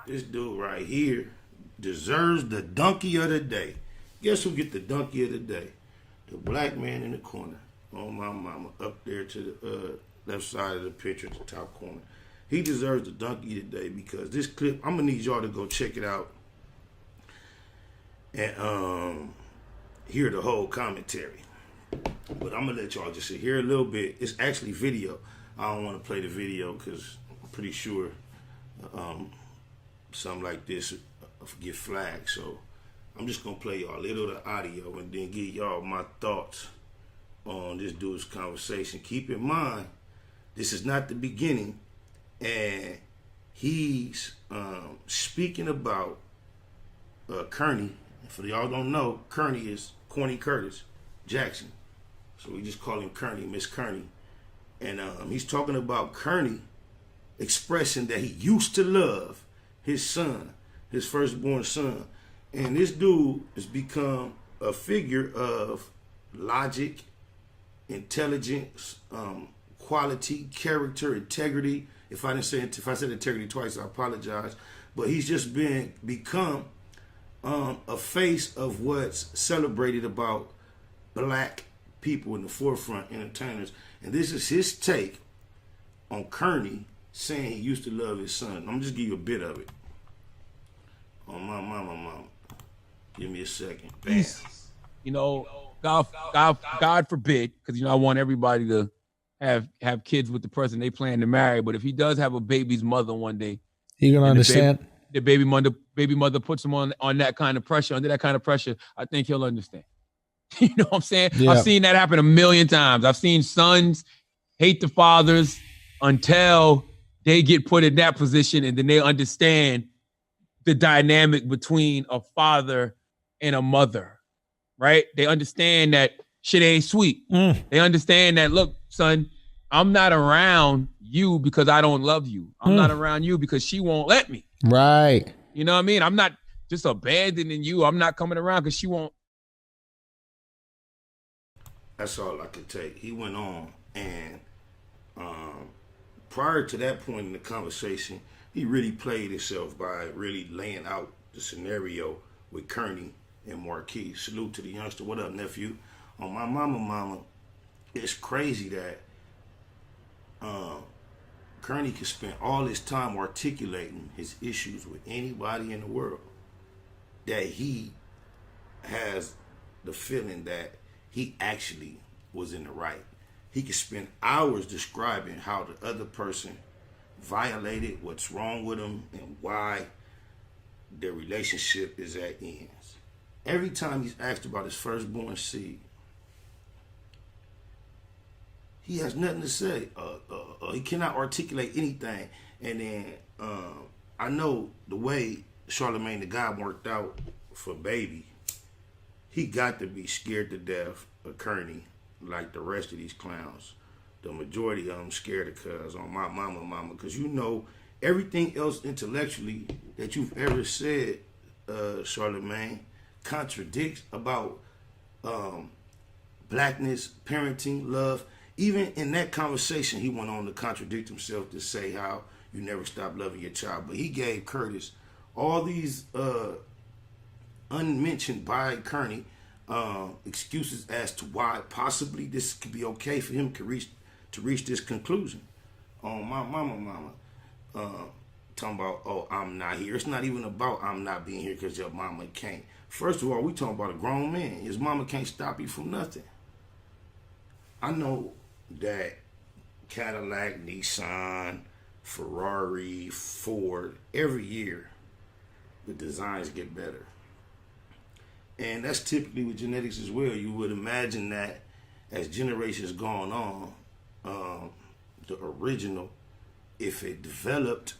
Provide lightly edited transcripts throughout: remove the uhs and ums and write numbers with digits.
This dude right here deserves the donkey of the day. Guess who get the donkey of the day? The black man in the corner. On my mama, up there to the left side of the picture, the top corner. He deserves the donkey today because this clip, I'm gonna need y'all to go check it out and hear the whole commentary. But I'm gonna let y'all just hear a little bit. It's actually video. I don't want to play the video because I'm pretty sure something like this get flagged. So I'm just gonna play y'all a little of the audio and then give y'all my thoughts on this dude's conversation. Keep in mind, this is not the beginning, and he's speaking about Kearney. For y'all don't know, Kearney is Corny Curtis Jackson, so we just call him Kearney, Miss Kearney. And he's talking about Kearney expressing that he used to love his son, his firstborn son. And this dude has become a figure of logic, intelligence, quality, character, integrity. If I said integrity twice, I apologize. But he's just become a face of what's celebrated about black people in the forefront, entertainers. And this is his take on Kearney saying he used to love his son. I'm gonna just give you a bit of it. On my mama. Give me a second. Bam. You know, God forbid, because I want everybody to have kids with the person they plan to marry. But if he does have a baby's mother one day, he gonna understand. The baby mother puts him on that kind of pressure, under that kind of pressure. I think he'll understand. You know what I'm saying? Yeah. I've seen that happen a million times. I've seen sons hate the fathers until they get put in that position, and then they understand the dynamic between a father and a mother, right? They understand that shit ain't sweet. They understand that, look, son, I'm not around you because I don't love you. I'm not around you because she won't let me. Right. You know what I mean? I'm not just abandoning you. I'm not coming around because she won't. That's all I could take. He went on, and prior to that point in the conversation, he really played himself by really laying out the scenario with Kearney and Marquise. Salute to the youngster. What up, nephew? On my mama, it's crazy that Kearney can spend all his time articulating his issues with anybody in the world, that he has the feeling that he actually was in the right. He could spend hours describing how the other person violated, what's wrong with him, and why their relationship is at ends. Every time he's asked about his firstborn seed, he has nothing to say. He cannot articulate anything. And then I know the way Charlemagne the God worked out for Baby, he got to be scared to death of Kearney like the rest of these clowns. The majority of them scared of Cuz on my mama, because everything else intellectually that you've ever said, Charlemagne, contradicts about blackness, parenting, love. Even in that conversation, he went on to contradict himself to say how you never stop loving your child. But he gave Curtis all these unmentioned by Kearney excuses as to why possibly this could be okay for him to reach this conclusion. On my mama, talking about, oh, I'm not here. It's not even about I'm not being here because your mama can't. First of all, we talking about a grown man. His mama can't stop you from nothing. I know that Cadillac, Nissan, Ferrari, Ford, every year the designs get better. And that's typically with genetics as well. You would imagine that as generations gone on, the original, if it developed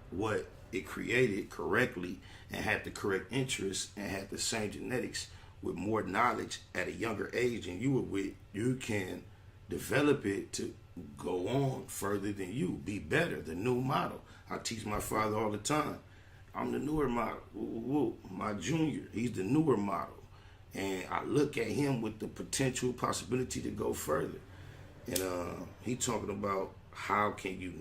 what it created correctly and had the correct interests and had the same genetics with more knowledge at a younger age and you can develop it to go on further than you, be better, the new model. I teach my father all the time. I'm the newer model. My junior, he's the newer model. And I look at him with the potential possibility to go further. And he talking about how can you,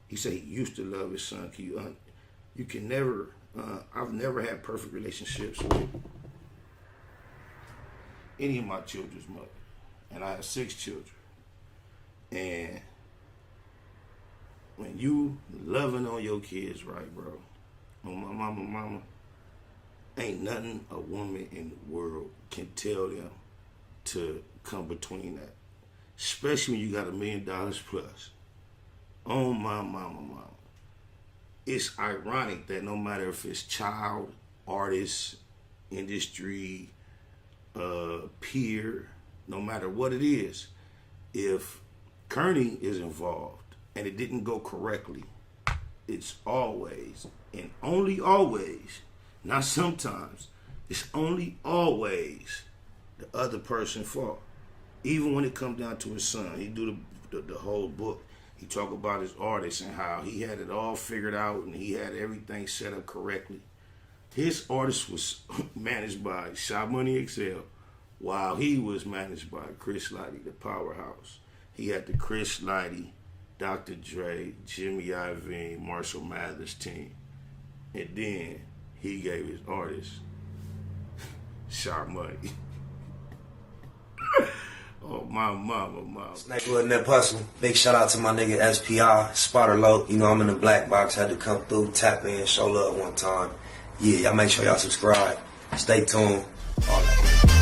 he said he used to love his son. You can never, I've never had perfect relationships with any of my children's mother. And I have 6 children. And when you loving on your kids right, bro, on my mama, ain't nothing a woman in the world can tell them to come between that. Especially when you got $1 million plus. On my mama. It's ironic that no matter if it's child, artist, industry, peer, no matter what it is, if Kearney is involved and it didn't go correctly, it's always, and only always, not sometimes, it's only always the other person's fault. Even when it comes down to his son, he do the whole book. He talk about his artist and how he had it all figured out and he had everything set up correctly. His artist was managed by Shot Money XL, while he was managed by Chris Lighty, the powerhouse. He had the Chris Lighty, Dr. Dre, Jimmy Iovine, Marshall Mathers team. And then he gave his artist Shot Money. Oh, my mama. Snakewood Nip Hustle. Big shout out to my nigga SPI, Spotter Low. You know, I'm in the black box. Had to come through, tap in, show love one time. Yeah, y'all make sure y'all subscribe. Stay tuned. All that.